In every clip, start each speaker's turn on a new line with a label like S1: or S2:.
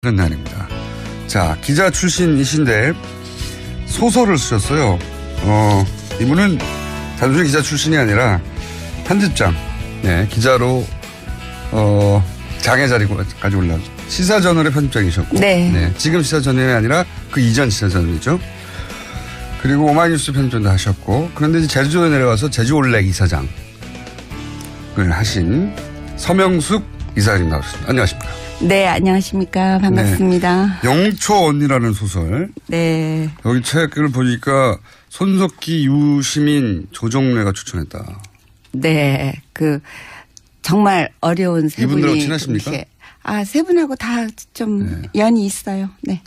S1: 그런 날입니다. 자, 기자 출신이신데 소설을 쓰셨어요. 이분은 단순히 기자 출신이 아니라 편집장, 네, 기자로 장애 자리까지 올라왔죠. 시사저널의 편집장이셨고,
S2: 네.
S1: 네, 지금 시사저널이 아니라 그 이전 시사저널이죠. 그리고 오마이뉴스 편집장도 하셨고, 그런데 이제 제주도에 내려와서 제주올렉 이사장을 하신 서명숙 이사장님 나오셨습니다. 안녕하십니까?
S2: 네, 안녕하십니까. 반갑습니다.
S1: 네. 영초 언니라는 소설.
S2: 네.
S1: 여기 책을 보니까 손석희, 유시민, 조정래가 추천했다.
S2: 네. 정말 어려운 세 분이.
S1: 이분들하고 친하십니까?
S2: 세 분하고 다 좀 연이 있어요. 네.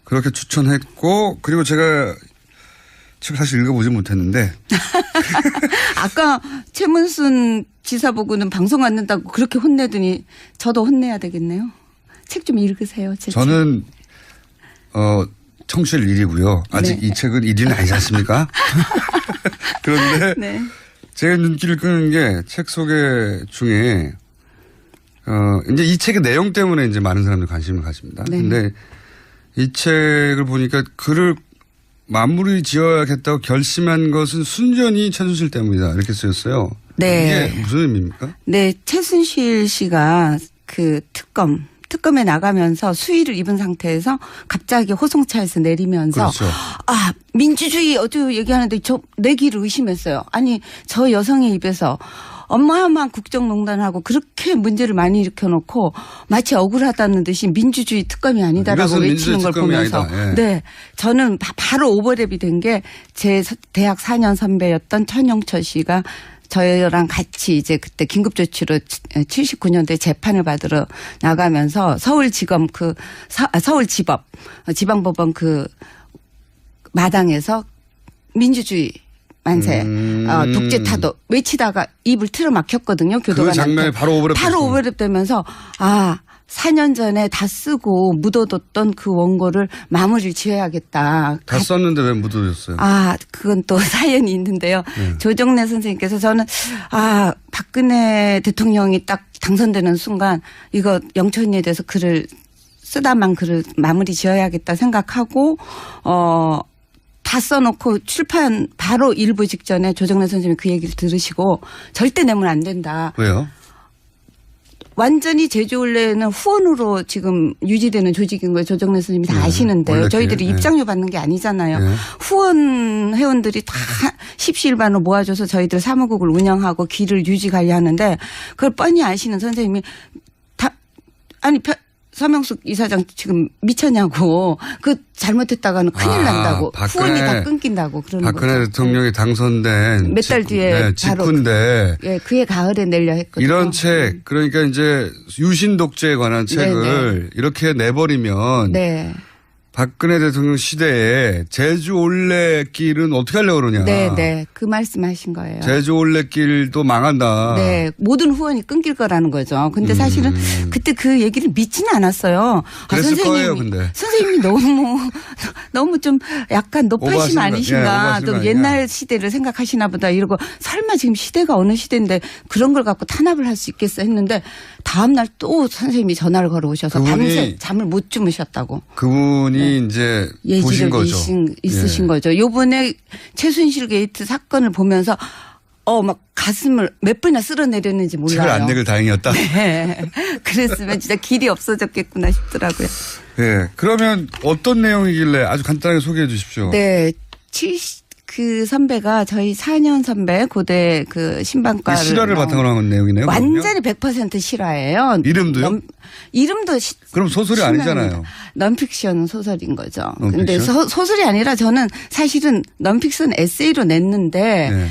S1: 그렇게 추천했고, 그리고 제가 책 사실 읽어보지 못했는데.
S2: 아까 최문순 지사 보고는 방송 안 된다고 그렇게 혼내더니 저도 혼내야 되겠네요. 책 좀 읽으세요.
S1: 저는 청취할 일이고요. 아직
S2: 네.
S1: 이 책은 1위는 아니지 않습니까? 그런데
S2: 네.
S1: 제가 눈길을 끄는 게 책 소개 중에 이제 이 책의 내용 때문에 이제 많은 사람들이 관심을 가집니다.
S2: 네.
S1: 근데 이 책을 보니까 글을 마무리 지어야겠다고 결심한 것은 순전히 최순실 때문이다. 이렇게 쓰였어요.
S2: 네.
S1: 이게 무슨 의미입니까?
S2: 네. 최순실 씨가 특검에 나가면서 수위를 입은 상태에서 갑자기 호송차에서 내리면서
S1: 그렇죠.
S2: 민주주의 어쩌고 얘기하는데 내 귀를 의심했어요. 아니 저 여성의 입에서 어마어마한 국정농단하고 그렇게 문제를 많이 일으켜놓고 마치 억울하다는 듯이 민주주의 특검이 아니다라고 외치는 걸 보면서
S1: 예.
S2: 네, 저는 바로 오버랩이 된 게 제 대학 4년 선배였던 천영철 씨가 저랑 같이 이제 그때 긴급조치로 79년도에 재판을 받으러 나가면서 서울지검 서울지법 지방법원 마당에서 민주주의 만세, 독재 타도 외치다가 입을 틀어 막혔거든요. 교도관한테.
S1: 그 장면이 바로
S2: 오버랩 되면서 4년 전에 다 쓰고 묻어뒀던 그 원고를 마무리를 지어야겠다.
S1: 다 썼는데 왜 묻어뒀어요?
S2: 그건 또 사연이 있는데요.
S1: 네.
S2: 조정래 선생님께서 저는 박근혜 대통령이 딱 당선되는 순간 이거 영천이에 대해서 글을 마무리 지어야겠다 생각하고 다 써놓고 출판 바로 일부 직전에 조정래 선생님이 그 얘기를 들으시고 절대 내면 안 된다.
S1: 왜요?
S2: 완전히 제주올레는 후원으로 지금 유지되는 조직인 거예요. 조정래 선생님이 다 아시는데요. 저희들이 입장료 받는 게 아니잖아요. 후원 회원들이 다 십시일반으로 모아줘서 저희들 사무국을 운영하고 길을 유지 관리하는데 그걸 뻔히 아시는 선생님이 서명숙 이사장 지금 미쳤냐고. 잘못했다가는 큰일 난다고. 후원이 다 끊긴다고 그러는 거죠.
S1: 박근혜 대통령이 당선된
S2: 몇 달 뒤에
S1: 직후인데
S2: 그해 가을에 내려 했거든요.
S1: 이런 책 그러니까 이제 유신 독재에 관한 책을 이렇게 내버리면 박근혜 대통령 시대에 제주 올레길은 어떻게 하려고 그러냐.
S2: 네. 그 말씀하신 거예요.
S1: 제주 올레길도 망한다.
S2: 네. 모든 후원이 끊길 거라는 거죠. 근데 사실은 그때 그 얘기를 믿지는 않았어요.
S1: 그랬을 거예요, 근데.
S2: 선생님이 너무 좀 약간 높으신 아니신가. 또 옛날 시대를 생각하시나 보다 이러고 설마 지금 시대가 어느 시대인데 그런 걸 갖고 탄압을 할 수 있겠어 했는데 다음날 또 선생님이 전화를 걸어오셔서 밤새 잠을 못 주무셨다고.
S1: 그분이 이제 보신 거죠.
S2: 있으신 거죠. 요번에 최순실 게이트 사건을 보면서 막 가슴을 몇 번이나 쓸어내렸는지 몰라요.
S1: 책을 안 내길 다행이었다.
S2: 네. 그랬으면 진짜 길이 없어졌겠구나 싶더라고요.
S1: 네. 그러면 어떤 내용이길래 아주 간단하게 소개해 주십시오.
S2: 네. 그 선배가 저희 4년 선배 고대 신방과를.
S1: 실화를 바탕으로 한 내용이네요.
S2: 완전히 100% 실화예요.
S1: 이름도요?
S2: 이름도.
S1: 그럼 소설이 아니잖아요.
S2: 넌픽션 소설인 거죠. 근데 소설이 아니라 저는 사실은 넌픽션 에세이로 냈는데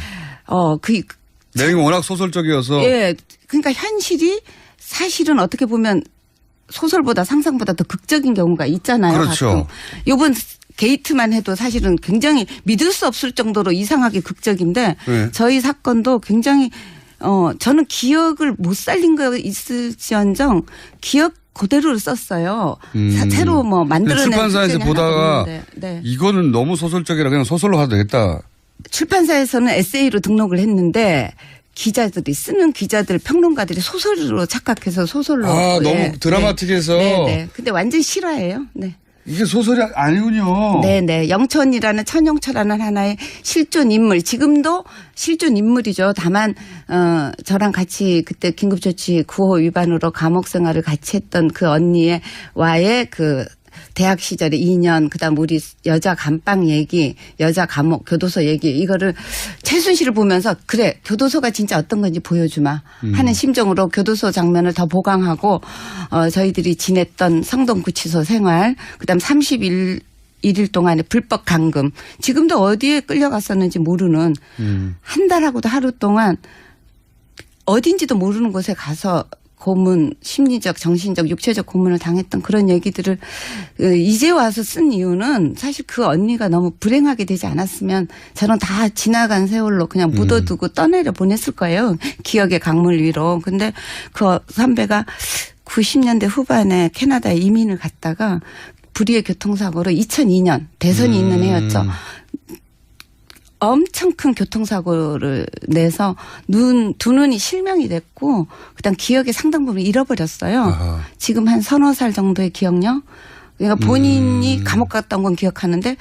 S1: 내용이 워낙 소설적이어서.
S2: 예. 그러니까 현실이 사실은 어떻게 보면 소설보다 상상보다 더 극적인 경우가 있잖아요.
S1: 그렇죠.
S2: 요번 게이트만 해도 사실은 굉장히 믿을 수 없을 정도로 이상하게 극적인데 저희 사건도 굉장히 저는 기억을 못 살린 거 있을지언정 기억 그대로 썼어요. 새로 만들어낸
S1: 출판사에서 보다가 이거는 너무 소설적이라 그냥 소설로 가도 되겠다.
S2: 출판사에서는 에세이로 등록을 했는데 기자들이 쓰는 기자들 평론가들이 소설로 착각해서 소설로
S1: 너무 드라마틱해서
S2: 네. 근데 완전 실화예요. 네.
S1: 이게 소설이 아니군요.
S2: 네네. 영천이라는 천영철라는 하나의 실존 인물. 지금도 실존 인물이죠. 다만 저랑 같이 그때 긴급조치 9호 위반으로 감옥 생활을 같이 했던 그 와의 그 대학 시절에 2년 그다음 우리 여자 감방 얘기, 여자 감옥 교도소 얘기 이거를 최순실을 보면서 그래 교도소가 진짜 어떤 건지 보여주마 하는 심정으로 교도소 장면을 더 보강하고 저희들이 지냈던 성동구치소 생활 그다음 31일 동안의 불법 감금 지금도 어디에 끌려갔었는지 모르는 한 달하고도 하루 동안 어딘지도 모르는 곳에 가서 고문, 심리적, 정신적, 육체적 고문을 당했던 그런 얘기들을 이제 와서 쓴 이유는 사실 그 언니가 너무 불행하게 되지 않았으면 저는 다 지나간 세월로 그냥 묻어두고 떠내려 보냈을 거예요. 기억의 강물 위로. 근데 그 선배가 90년대 후반에 캐나다에 이민을 갔다가 불의의 교통사고로 2002년 대선이 있는 해였죠. 엄청 큰 교통사고를 내서 두 눈이 실명이 됐고 그다음 기억의 상당 부분 잃어버렸어요.
S1: 아하. 지금
S2: 한 서너 살 정도의 기억력. 그러니까 본인이 감옥 갔다 온 건 기억하는데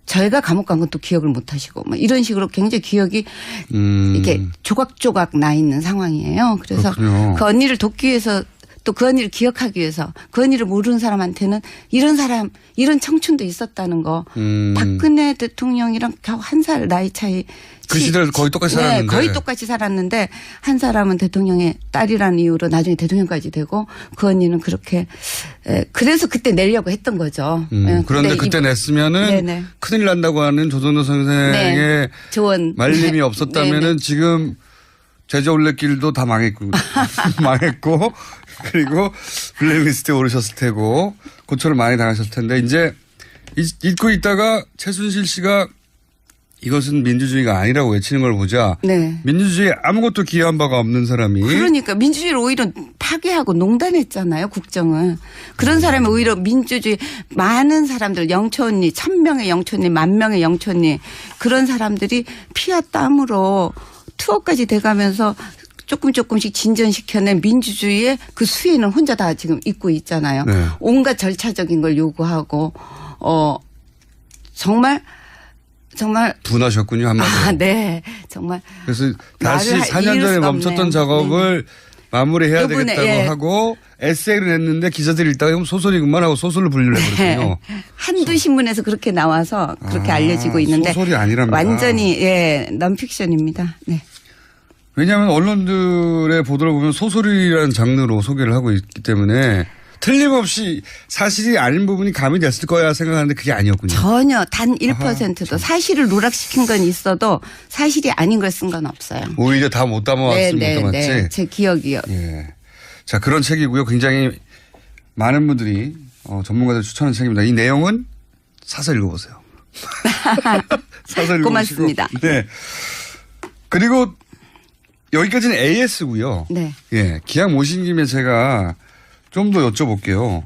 S2: 저희가 감옥 간 건 또 기억을 못 하시고 뭐 이런 식으로 굉장히 기억이 이렇게 조각조각 나 있는 상황이에요. 그래서
S1: 그렇군요.
S2: 그 언니를 돕기 위해서 또 그 언니를 기억하기 위해서 그 언니를 모르는 사람한테는 이런 사람, 이런 청춘도 있었다는 거. 박근혜 대통령이랑 겨우 한 살 나이 차이.
S1: 그 시절 거의 똑같이 살았는데.
S2: 네, 거의 똑같이 살았는데 한 사람은 대통령의 딸이라는 이유로 나중에 대통령까지 되고 그 언니는 그렇게 그래서 그때 내려고 했던 거죠.
S1: 그런데 그때 냈으면은
S2: 네네.
S1: 큰일 난다고 하는 조선호 선생의
S2: 조언.
S1: 말림이 없었다면은 지금 제자올레길도 다 망했고 그리고 블랙리스트에 오르셨을 테고 고초를 많이 당하셨을 텐데 이제 잊고 있다가 최순실 씨가 이것은 민주주의가 아니라고 외치는 걸 보자.
S2: 네.
S1: 민주주의에 아무것도 기여한 바가 없는 사람이.
S2: 그러니까 민주주의를 오히려 파괴하고 농단했잖아요. 국정을. 그런 사람이 오히려 민주주의 많은 사람들 영촌리 1000명의 영촌리 10,000명의 영촌리 그런 사람들이 피와 땀으로 투어까지 돼가면서 조금씩 진전시켜낸 민주주의의 그 수위는 혼자 다 지금 잊고 있잖아요.
S1: 네.
S2: 온갖 절차적인 걸 요구하고 정말
S1: 분하셨군요 한마디로.
S2: 네. 정말.
S1: 그래서 다시 4년 전에 멈췄던 작업을 마무리해야
S2: 요번에,
S1: 되겠다고 하고 에세이를 냈는데 기자들이 읽다가 이건 소설이구만 하고 소설을 분류를 해버렸군요.
S2: 한두 신문에서 그렇게 나와서 그렇게 알려지고 있는데
S1: 소설이 아니랍니다.
S2: 완전히 넌픽션입니다. 네.
S1: 왜냐하면 언론들의 보도를 보면 소설이라는 장르로 소개를 하고 있기 때문에 틀림없이 사실이 아닌 부분이 가미됐을 거야 생각하는데 그게 아니었군요.
S2: 전혀 단 1%도 사실을 누락시킨 건 있어도 사실이 아닌 걸 쓴 건 없어요.
S1: 오히려 다 못 담아왔으면 못 담았지.
S2: 네, 제 기억이요.
S1: 예. 자 그런 책이고요. 굉장히 많은 분들이 전문가들 추천하는 책입니다. 이 내용은 사서 읽어보세요. 사서 읽어보시고.
S2: 고맙습니다.
S1: 네. 그리고 여기까지는 AS고요.
S2: 네.
S1: 예. 기왕 모신 김에 제가 좀 더 여쭤볼게요.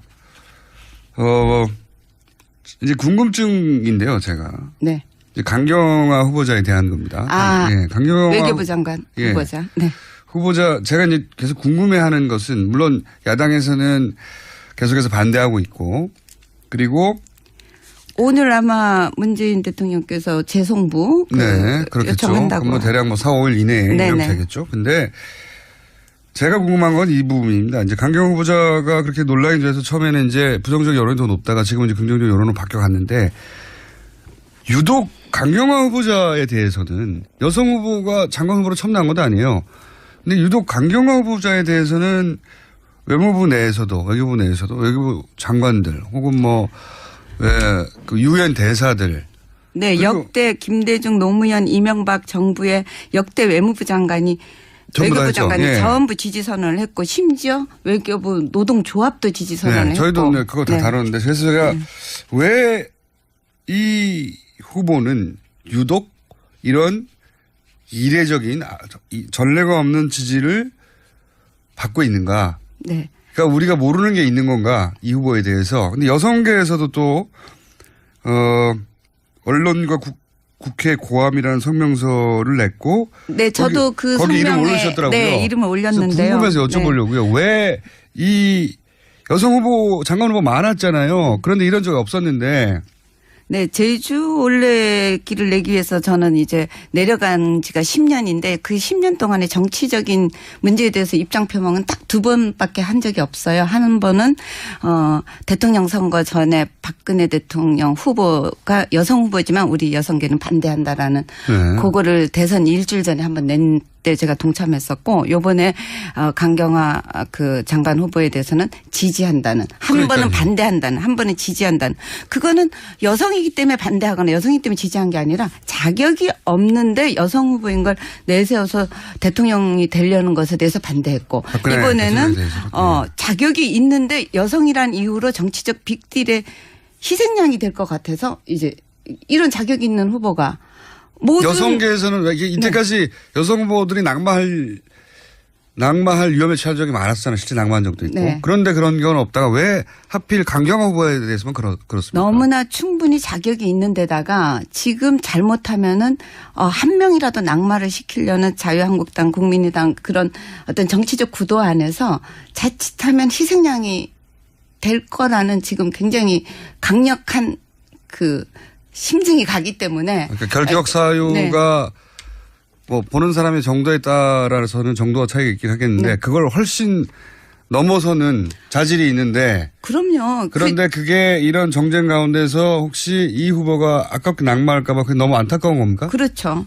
S1: 이제 궁금증인데요, 제가.
S2: 네.
S1: 이제 강경화 후보자에 대한 겁니다. 예. 강경화
S2: 외교부 장관 후보자. 네.
S1: 후보자 제가 이제 계속 궁금해하는 것은 물론 야당에서는 계속해서 반대하고 있고 그리고
S2: 오늘 아마 문재인 대통령께서 재송부
S1: 네, 그렇겠죠.
S2: 요청한다고.
S1: 뭐 대략 4, 5일 이내에 되겠죠. 근데 제가 궁금한 건 이 부분입니다. 이제 강경화 후보자가 그렇게 논란이 돼서 처음에는 이제 부정적 여론이 더 높다가 지금은 이제 긍정적 여론으로 바뀌어갔는데 유독 강경화 후보자에 대해서는 여성 후보가 장관 후보로 처음 나온 것도 아니에요. 근데 유독 강경화 후보자에 대해서는 외무부 내에서도 외교부 내에서도 외교부 장관들 혹은 그 유엔 대사들.
S2: 네, 역대 김대중 노무현 이명박 정부의 역대 외무부 장관이 외교부 장관이 전부 지지 선언을 했고 심지어 외교부 노동조합도 지지 선언을 했고.
S1: 저희도 그거 다 다뤘는데 그래서 제가 왜 이 후보는 유독 이런 이례적인 전례가 없는 지지를 받고 있는가.
S2: 네.
S1: 그러니까 우리가 모르는 게 있는 건가 이 후보에 대해서. 근데 여성계에서도 또 언론과 국회 고함이라는 성명서를 냈고.
S2: 네, 저도
S1: 거기 이름 올리셨더라고요.
S2: 네, 이름을 올렸는데요.
S1: 궁금해서 여쭤보려고요.
S2: 네.
S1: 왜 이 여성 후보, 장관 후보 많았잖아요. 그런데 이런 적이 없었는데.
S2: 네, 제주 올레길을 내기 위해서 저는 이제 내려간 지가 10년인데 그 10년 동안의 정치적인 문제에 대해서 입장 표명은 딱 2번밖에 한 적이 없어요. 한 번은 대통령 선거 전에 박근혜 대통령 후보가 여성 후보지만 우리 여성계는 반대한다라는 그거를 대선 일주일 전에 한번 낸 때 제가 동참했었고 요번에 강경화 그 장관 후보에 대해서는 지지한다는 한 번은 반대한다는 한 번은 지지한다는 그거는 여성이기 때문에 반대하거나 여성이기 때문에 지지한 게 아니라 자격이 없는데 여성 후보인 걸 내세워서 대통령이 되려는 것에 대해서 반대했고 이번에는 자격이 있는데 여성이란 이유로 정치적 빅딜의 희생양이 될 것 같아서 이제 이런 자격이 있는 후보가
S1: 여성계에서는 왜 이때까지 여성 후보들이 낙마할 위험에 처한 적이 많았잖아요. 실제 낙마한 적도 있고.
S2: 네.
S1: 그런데 그런 건 없다가 왜 하필 강경화 후보에 대해서만 그렇습니까?
S2: 너무나 충분히 자격이 있는 데다가 지금 잘못하면은 한 명이라도 낙마를 시키려는 자유한국당, 국민의당 그런 어떤 정치적 구도 안에서 자칫하면 희생양이 될 거라는 지금 굉장히 강력한 그 심증이 가기 때문에.
S1: 그러니까 결격 사유가
S2: 네.
S1: 뭐 보는 사람의 정도에 따라서는 정도가 차이가 있긴 하겠는데
S2: 네.
S1: 그걸 훨씬 넘어서는 자질이 있는데.
S2: 그럼요.
S1: 그런데 그게 이런 정쟁 가운데서 혹시 이 후보가 아깝게 낙마할까 봐 그게 너무 안타까운 겁니까?
S2: 그렇죠.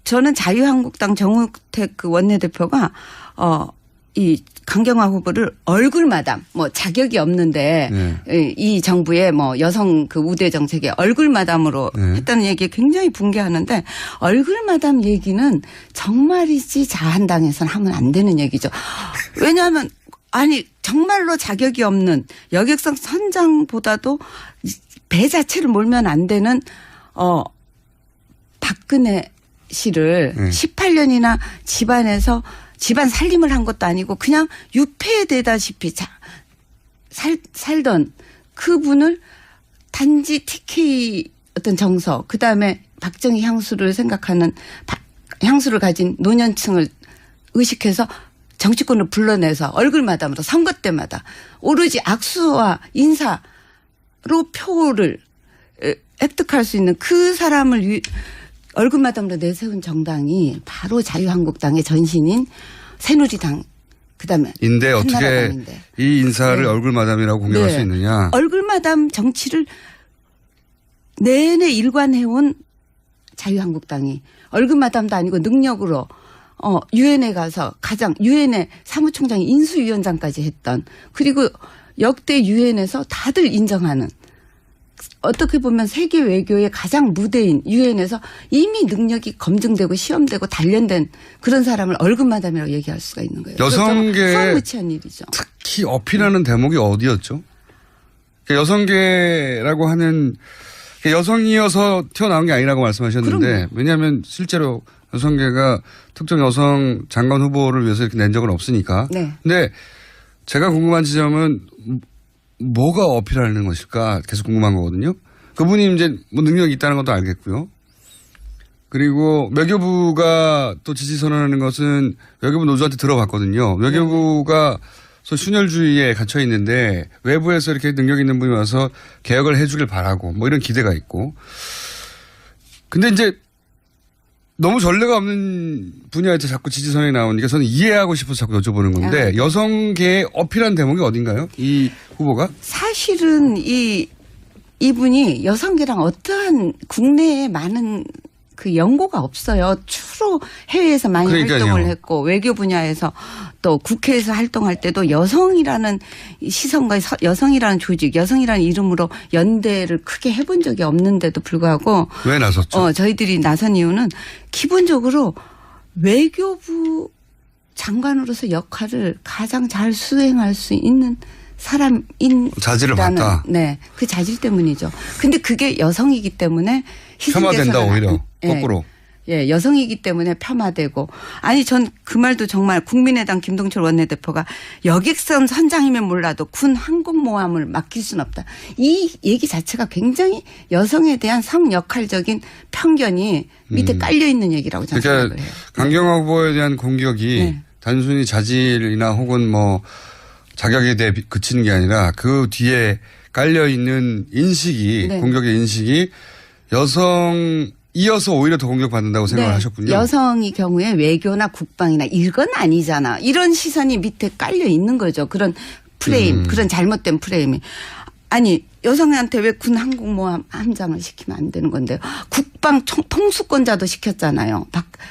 S2: 저는 자유한국당 정우택 그 원내대표가 이 강경화 후보를 얼굴마담 뭐 자격이 없는데 이 정부의 뭐 여성 그 우대 정책에 얼굴마담으로 했다는 얘기에 굉장히 붕괴하는데 얼굴마담 얘기는 정말이지 자한당에서는 하면 안 되는 얘기죠. 왜냐하면 아니 정말로 자격이 없는 여객선 선장보다도 배 자체를 몰면 안 되는 박근혜 씨를 18년이나 집안에서 집안 살림을 한 것도 아니고 그냥 유폐되다시피 살던 그분을 단지 TK 어떤 정서 그다음에 박정희 향수를 생각하는 향수를 가진 노년층을 의식해서 정치권을 불러내서 얼굴마담으로 선거 때마다 오로지 악수와 인사로 표를 획득할 수 있는 그 사람을 얼굴마담으로 내세운 정당이 바로 자유한국당의 전신인 새누리당 그다음에
S1: 인데 어떻게
S2: 한나라당인데.
S1: 이 인사를
S2: 네.
S1: 얼굴마담이라고 공격할 수 있느냐.
S2: 얼굴마담 정치를 내내 일관해온 자유한국당이 얼굴마담도 아니고 능력으로 유엔에 가서 유엔의 사무총장이 인수위원장까지 했던 그리고 역대 유엔에서 다들 인정하는 어떻게 보면 세계 외교의 가장 무대인 유엔에서 이미 능력이 검증되고 시험되고 단련된 그런 사람을 얼굴마담이라고 얘기할 수가 있는 거예요.
S1: 여성계
S2: 무치한 일이죠.
S1: 특히 어필하는 대목이 어디였죠? 여성계라고 하는 여성이어서 튀어나온 게 아니라고 말씀하셨는데 그럼요. 왜냐하면 실제로 여성계가 특정 여성 장관 후보를 위해서 이렇게 낸 적은 없으니까.
S2: 네.
S1: 근데 제가 궁금한 지점은 뭐가 어필하는 것일까 계속 궁금한 거거든요. 그분이 이제 뭐 능력이 있다는 것도 알겠고요. 그리고 외교부가 또 지지 선언하는 것은 외교부 노조한테 들어봤거든요. 외교부가 소위 순혈주의에 갇혀 있는데 외부에서 이렇게 능력 있는 분이 와서 개혁을 해 주길 바라고 뭐 이런 기대가 있고. 근데 이제 너무 전례가 없는 분야에서 자꾸 지지선이 나오니까 저는 이해하고 싶어서 자꾸 여쭤보는 건데 여성계에 어필한 대목이 어딘가요? 이 후보가?
S2: 사실은 이분이 여성계랑 어떠한 국내에 많은 그 연고가 없어요. 주로 해외에서 많이
S1: 그러니까요.
S2: 활동을 했고 외교 분야에서 또 국회에서 활동할 때도 여성이라는 시선과 여성이라는 조직, 여성이라는 이름으로 연대를 크게 해본 적이 없는데도 불구하고
S1: 왜 나섰죠?
S2: 저희들이 나선 이유는 기본적으로 외교부 장관으로서 역할을 가장 잘 수행할 수 있는 사람인
S1: 자질을 봤다.
S2: 네, 그 자질 때문이죠. 근데 그게 여성이기 때문에
S1: 폄하된다 오히려 거꾸로.
S2: 예, 여성이기 때문에 폄하되고. 아니, 전 그 말도 정말 국민의당 김동철 원내대표가 여객선 선장이면 몰라도 군 항공모함을 맡길 수는 없다. 이 얘기 자체가 굉장히 여성에 대한 성역할적인 편견이 밑에 깔려 있는 얘기라고 저는 생각을 해요.
S1: 강경화 후보에 대한 공격이
S2: 네. 단순히
S1: 자질이나 혹은 뭐 자격에 대해 그치는 게 아니라 그 뒤에 깔려 있는 인식이
S2: 네.
S1: 공격의 인식이 여성이어서 오히려 더 공격받는다고 생각을 하셨군요.
S2: 여성의 경우에 외교나 국방이나 이건 아니잖아. 이런 시선이 밑에 깔려 있는 거죠. 그런 프레임, 그런 잘못된 프레임이. 아니 여성한테 왜 군 항공모함 함장을 시키면 안 되는 건데요. 국방 통수권자도 시켰잖아요.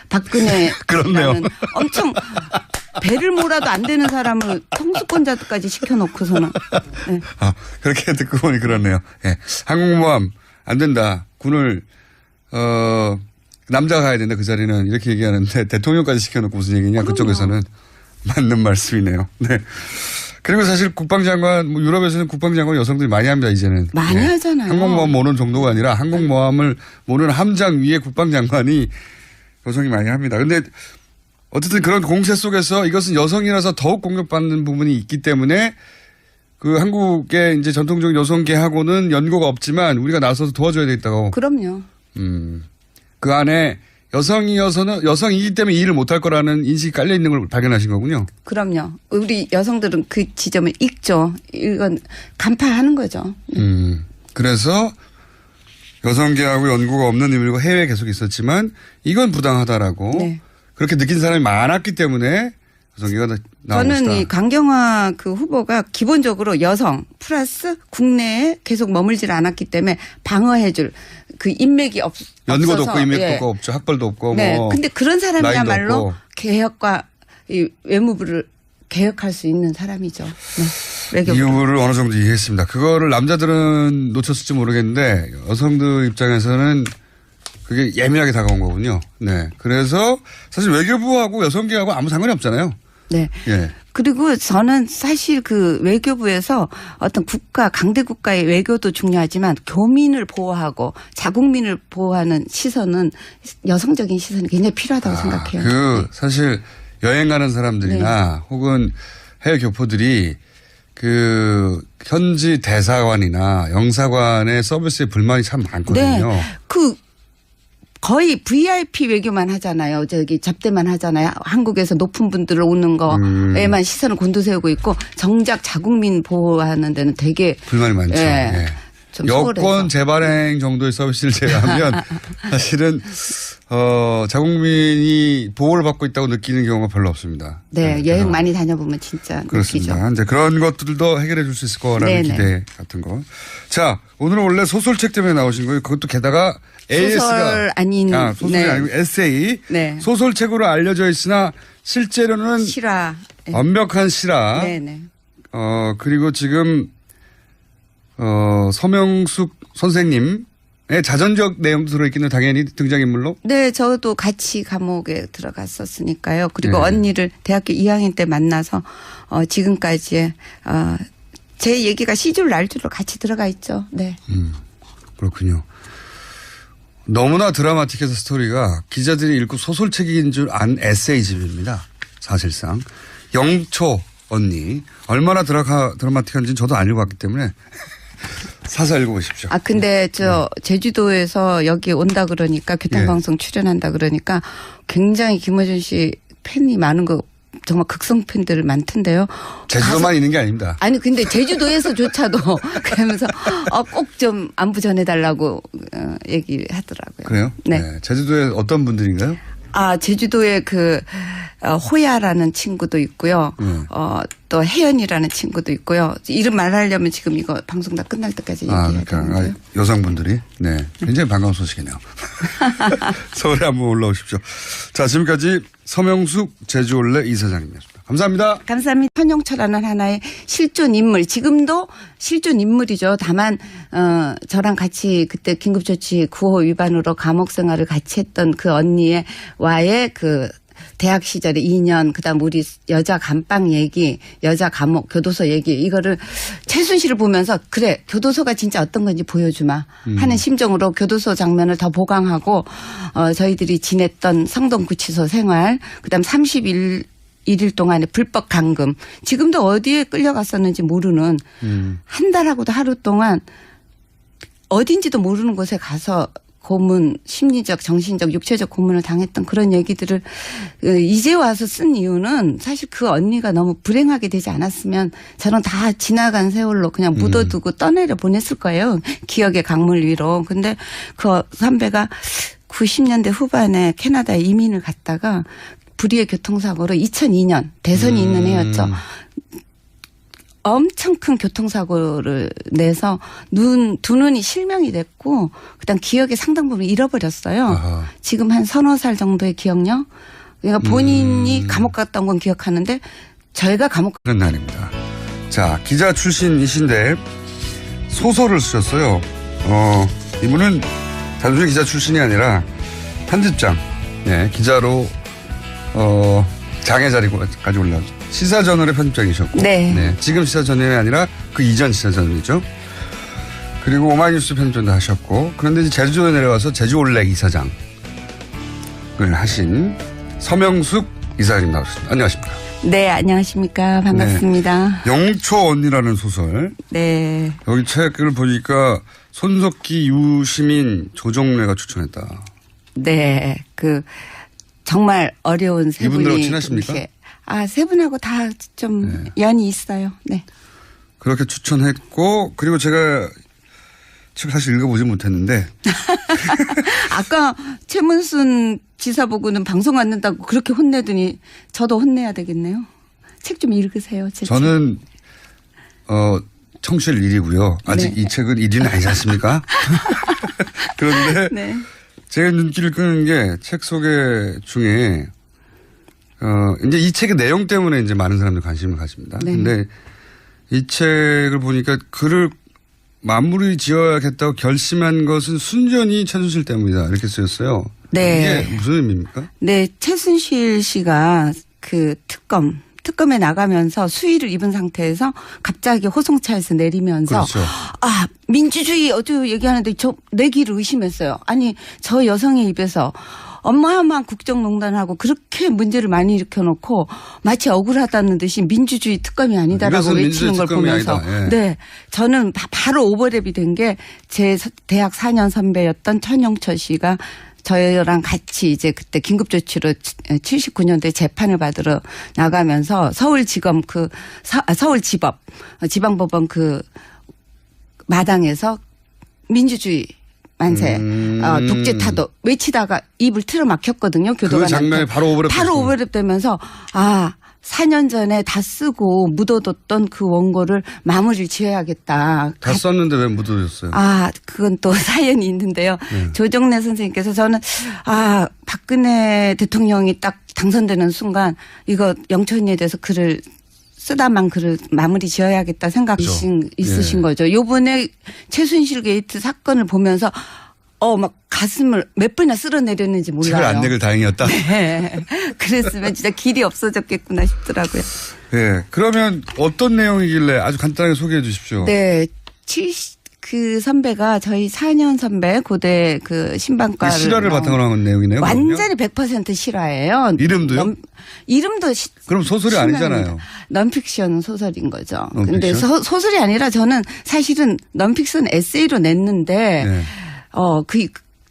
S2: 박근혜
S1: 그렇네요.
S2: 엄청 배를 몰아도 안 되는 사람을 통수권자까지 시켜놓고서는. 네.
S1: 아, 그렇게 듣고 보니 그렇네요. 네. 항공모함 안 된다. 군을 남자가 가야 된다. 그 자리는 이렇게 얘기하는데 대통령까지 시켜놓고 무슨 얘기냐. 그럼요. 그쪽에서는 맞는 말씀이네요. 네. 그리고 사실 국방장관, 뭐 유럽에서는 국방장관 여성들이 많이 합니다, 이제는.
S2: 많이
S1: 네.
S2: 하잖아요.
S1: 항공모함 모는 정도가 아니라 항공모함을 모는 함장 위에 국방장관이 여성이 많이 합니다. 근데 어쨌든 그런 공세 속에서 이것은 여성이라서 더욱 공격받는 부분이 있기 때문에 그 한국의 이제 전통적인 여성계하고는 연고가 없지만 우리가 나서서 도와줘야 되겠다고.
S2: 그럼요.
S1: 그 안에 여성이기 때문에 이 일을 못할 거라는 인식이 깔려 있는 걸 발견하신 거군요.
S2: 그럼요. 우리 여성들은 그 지점을 읽죠. 이건 간파하는 거죠.
S1: 그래서 여성계하고 연고가 없는 의미고 해외에 계속 있었지만 이건 부당하다라고
S2: 네.
S1: 그렇게 느낀 사람이 많았기 때문에 여성계가 나온 것이다.
S2: 저는 이 강경화 그 후보가 기본적으로 여성 플러스 국내에 계속 머물질 않았기 때문에 방어해줄 그 인맥이
S1: 연고도
S2: 없어서.
S1: 없고 인맥도
S2: 예.
S1: 없죠. 학벌도 없고
S2: 네.
S1: 뭐.
S2: 근데 그런
S1: 라인도
S2: 사람이야말로
S1: 없고.
S2: 개혁과 이 외무부를 개혁할 수 있는 사람이죠. 네.
S1: 이유를 어느 정도 이해했습니다. 그거를 남자들은 놓쳤을지 모르겠는데 여성들 입장에서는 그게 예민하게 다가온 거군요. 네. 그래서 사실 외교부하고 여성계하고 아무 상관이 없잖아요.
S2: 네.
S1: 예.
S2: 그리고 저는 사실 그 외교부에서 어떤 국가, 강대 국가의 외교도 중요하지만 교민을 보호하고 자국민을 보호하는 시선은 여성적인 시선이 굉장히 필요하다고 생각해요. 네.
S1: 사실 여행 가는 사람들이나 혹은 해외 교포들이 그 현지 대사관이나 영사관의 서비스에 불만이 참 많거든요.
S2: 네. 거의 VIP 외교만 하잖아요. 저기 접대만 하잖아요. 한국에서 높은 분들 오는 거에만 시선을 곤두세우고 있고 정작 자국민 보호하는 데는 되게
S1: 불만이 많죠.
S2: 예.
S1: 예.
S2: 좀
S1: 여권
S2: 소홀해서.
S1: 재발행 정도의 서비스를 제외하면 사실은 자국민이 보호를 받고 있다고 느끼는 경우가 별로 없습니다.
S2: 네, 여행 많이 다녀보면 진짜
S1: 그렇습니다.
S2: 느끼죠.
S1: 이제 그런 것들도 해결해 줄 수 있을 거라는
S2: 네네.
S1: 기대 같은 거. 자, 오늘은 원래 소설책 때문에 나오신 거예요. 그것도 게다가 AS가
S2: 소설 아닌
S1: 소설이
S2: 네.
S1: 아니고 에세이.
S2: 네.
S1: 소설책으로 알려져 있으나 실제로는
S2: 실화. 네.
S1: 완벽한 실화.
S2: 네네.
S1: 그리고 지금 서명숙 선생님의 자전적 내용도 들어있기는 당연히 등장인물로.
S2: 네, 저도 같이 감옥에 들어갔었으니까요. 그리고
S1: 네.
S2: 언니를 대학교 2학년 때 만나서 지금까지 제 얘기가 C줄 날줄로 같이 들어가 있죠. 네.
S1: 그렇군요. 너무나 드라마틱해서 스토리가 기자들이 읽고 소설책인 줄 안 에세이집입니다. 사실상. 영초 언니. 얼마나 드라마틱한지는 저도 안 읽어봤기 때문에 사서 읽어보십시오.
S2: 근데 제주도에서 여기 온다 그러니까 교통방송 출연한다 그러니까 굉장히 김어준 씨 팬이 많은 거 정말 극성 팬들 많던데요.
S1: 제주도만 있는 게 아닙니다.
S2: 아니 근데 제주도에서조차도 그러면서 꼭 좀 안부 전해달라고 얘기를 하더라고요.
S1: 그래요?
S2: 네.
S1: 제주도에 어떤 분들인가요?
S2: 제주도에 호야라는 친구도 있고요. 또 혜연이라는 친구도 있고요. 이름 말하려면 지금 이거 방송 다 끝날 때까지 얘기해야 되는데요.
S1: 여성분들이. 네. 굉장히 반가운 소식이네요. 서울에 한번 올라오십시오. 자, 지금까지 서명숙 제주올레 이사장님이었습니다. 감사합니다.
S2: 감사합니다. 현용철라는 하나의 실존 인물. 지금도 실존 인물이죠. 다만 저랑 같이 그때 긴급조치 9호 위반으로 감옥 생활을 같이 했던 그 언니의 와의 대학 시절에 2년, 그다음 우리 여자 감방 얘기, 여자 감옥, 교도소 얘기 이거를 최순실을 보면서 그래 교도소가 진짜 어떤 건지 보여주마 하는 심정으로 교도소 장면을 더 보강하고 저희들이 지냈던 성동구치소 생활, 그다음 31일 동안의 불법 감금, 지금도 어디에 끌려갔었는지 모르는 한 달하고도 하루 동안 어딘지도 모르는 곳에 가서 고문, 심리적, 정신적, 육체적 고문을 당했던 그런 얘기들을 이제 와서 쓴 이유는 사실 그 언니가 너무 불행하게 되지 않았으면 저는 다 지나간 세월로 그냥 묻어두고 떠내려 보냈을 거예요. 기억의 강물 위로. 근데 그 선배가 90년대 후반에 캐나다에 이민을 갔다가 불의의 교통사고로 2002년 대선이 있는 해였죠. 엄청 큰 교통사고를 내서 두 눈이 실명이 됐고 그다음 기억의 상당 부분 잃어버렸어요.
S1: 아하.
S2: 지금 한 서너 살 정도의 기억력. 그러니까 본인이 감옥 갔던 건 기억하는데 저희가 감옥
S1: 그런 날입니다. 자, 기자 출신이신데 소설을 쓰셨어요. 이분은 단순히 기자 출신이 아니라 편집장, 네, 기자로 장의 자리까지 올라왔죠. 시사저널의 편집장이셨고,
S2: 네.
S1: 지금 시사저널이 아니라 그 이전 시사저널이죠. 그리고 오마이뉴스 편집장도 하셨고, 그런데 이제 제주도에 내려와서 제주올레 이사장을 하신 서명숙 이사장님 나오셨습니다. 안녕하십니까?
S2: 네, 안녕하십니까. 반갑습니다.
S1: 네. 영초 언니라는 소설.
S2: 네.
S1: 여기 책을 보니까 손석희, 유시민, 조정래가 추천했다.
S2: 네. 정말 어려운 세 분이.
S1: 이분들하고 친하십니까?
S2: 세 분하고 다 좀 연이 있어요. 네.
S1: 그렇게 추천했고, 그리고 제가 책 사실 읽어보지 못했는데.
S2: 아까 최문순 지사 보고는 방송 안 된다고 그렇게 혼내더니 저도 혼내야 되겠네요. 책 좀 읽으세요.
S1: 저는 청취할 일이고요. 아직
S2: 네.
S1: 이 책은 1위는 아니지 않습니까? 그런데
S2: 네.
S1: 제가 눈길을 끄는 게 책 소개 중에 이제 이 책의 내용 때문에 이제 많은 사람들이 관심을 가집니다.
S2: 네.
S1: 근데 이 책을 보니까 글을 마무리 지어야겠다고 결심한 것은 순전히 최순실 때문이다. 이렇게 쓰였어요.
S2: 네.
S1: 이게 무슨 의미입니까?
S2: 네. 최순실 씨가 특검에 나가면서 수위를 입은 상태에서 갑자기 호송차에서 내리면서
S1: 그렇죠.
S2: 민주주의 어쩌고 얘기하는데 내 귀를 의심했어요. 아니 저 여성의 입에서 어마어마한 국정농단하고 그렇게 문제를 많이 일으켜놓고 마치 억울하다는 듯이 민주주의 특검이 아니다라고 외치는 걸 보면서
S1: 예.
S2: 네, 저는 바로 오버랩이 된 게 제 대학 4년 선배였던 천영철 씨가 저희랑 같이 이제 그때 긴급조치로 79년도에 재판을 받으러 나가면서 서울지검 서울지법 지방법원 마당에서 민주주의 만세, 독재 타도 외치다가 입을 틀어 막혔거든요. 교도관한테.
S1: 그 장면이 바로
S2: 오버랩 되면서 4년 전에 다 쓰고 묻어뒀던 그 원고를 마무리를 지어야겠다.
S1: 다 썼는데 왜 묻어뒀어요?
S2: 그건 또 사연이 있는데요. 조정래 선생님께서 저는 박근혜 대통령이 딱 당선되는 순간 이거 영천이에 대해서 글을 마무리 지어야겠다 생각이 있으신 거죠. 요번에 최순실 게이트 사건을 보면서 막 가슴을 몇 번이나 쓸어내렸는지 몰라요.
S1: 책을 안 내길 다행이었다.
S2: 네. 그랬으면 진짜 길이 없어졌겠구나 싶더라고요.
S1: 네. 그러면 어떤 내용이길래 아주 간단하게 소개해 주십시오.
S2: 네. 그 선배가 저희 4년 선배 고대 신방과를
S1: 실화를 바탕으로 한 내용이네요.
S2: 완전히 100% 실화예요.
S1: 이름도요?
S2: 이름도
S1: 그럼 소설이 아니잖아요.
S2: 넌픽션 소설인 거죠. 근데 소설이 아니라 저는 사실은 넌픽션 에세이로 냈는데
S1: 네.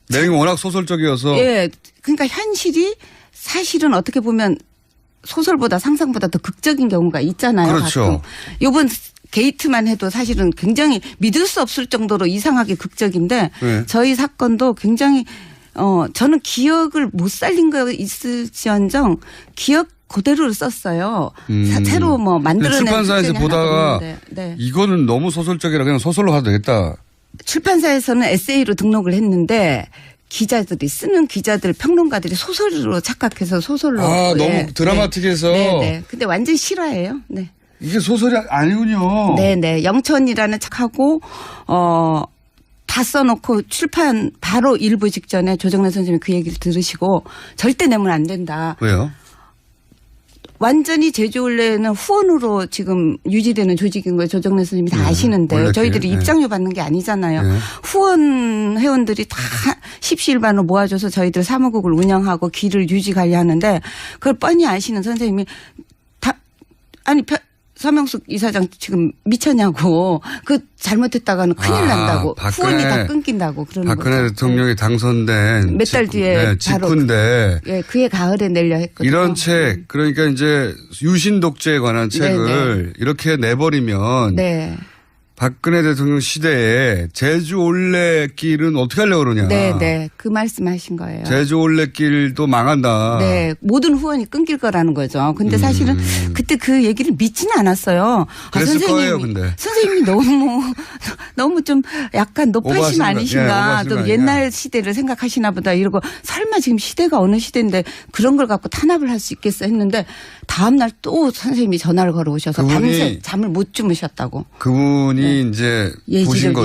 S1: 내용이 워낙 소설적이어서.
S2: 예. 그러니까 현실이 사실은 어떻게 보면 소설보다 상상보다 더 극적인 경우가 있잖아요.
S1: 그렇죠.
S2: 요번 게이트만 해도 사실은 굉장히 믿을 수 없을 정도로 이상하게 극적인데
S1: 네.
S2: 저희 사건도 굉장히 저는 기억을 못 살린 거 있을지언정 기억 그대로를 썼어요. 새로 만들어낸
S1: 출판사에서 보다가
S2: 네.
S1: 이거는 너무 소설적이라 그냥 소설로 가도 되겠다.
S2: 출판사에서는 에세이로 등록을 했는데 쓰는 기자들, 평론가들이 소설로 착각해서 소설로.
S1: 너무 드라마틱해서.
S2: 네. 근데 완전 실화예요. 네.
S1: 이게 소설이 아니군요.
S2: 네네. 영천이라는 책하고 다 써놓고 출판 바로 일부 직전에 조정래 선생님이 그 얘기를 들으시고 절대 내면 안 된다.
S1: 왜요?
S2: 완전히 제주올레는 후원으로 지금 유지되는 조직인 거예요. 조정래 선생님이 다 아시는데 저희들이 입장료 받는 게 아니잖아요. 후원 회원들이 다 십시일반으로 모아줘서 저희들 사무국을 운영하고 길을 유지 관리하는데 그걸 뻔히 아시는 선생님이 다 아니 서명숙 이사장 지금 미쳤냐고 그 잘못했다가는 큰일 난다고 후원이 다 끊긴다고 그러는 거죠.
S1: 박근혜 대통령이 당선된
S2: 몇 달 뒤에
S1: 직후인데
S2: 예, 그해 가을에 내려 했거든요.
S1: 이런 책 그러니까 이제 유신 독재에 관한 책을 이렇게 내버리면
S2: 네.
S1: 박근혜 대통령 시대에 제주 올레길은 어떻게 하려고 그러냐.
S2: 네. 그 말씀하신 거예요.
S1: 제주 올레길도 망한다.
S2: 네. 모든 후원이 끊길 거라는 거죠. 근데 사실은 그때 그 얘기를 믿지는 않았어요.
S1: 그랬을 거예요, 근데.
S2: 선생님이 너무 좀 약간 노파심 아니신가. 또 옛날 시대를 생각하시나 보다 이러고 설마 지금 시대가 어느 시대인데 그런 걸 갖고 탄압을 할 수 있겠어 했는데 다음날 또 선생님이 전화를 걸어오셔서 밤새 잠을 못 주무셨다고.
S1: 그분이 이제 보신 거죠.